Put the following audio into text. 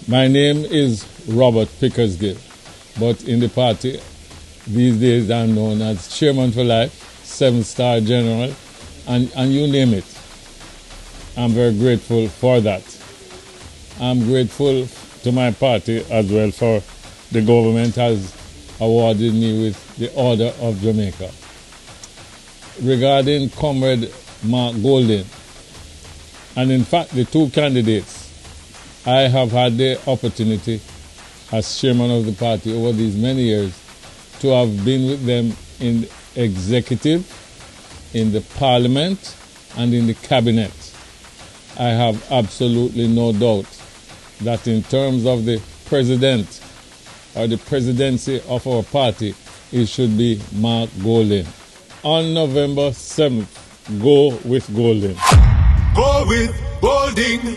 My name is Robert Pickersgill, but in the party these days I'm known as Chairman for Life, 7-star General, and you name it. I'm very grateful for that. I'm grateful to my party as well for the government has awarded me with the Order of Jamaica. Regarding Comrade Mark Golding, and in fact the two candidates, I have had the opportunity as chairman of the party over these many years to have been with them in the executive, in the parliament, and in the cabinet. I have absolutely no doubt that in terms of the president or the presidency of our party, it should be Mark Golding. On November 7th, go with Golding. Go with Golding.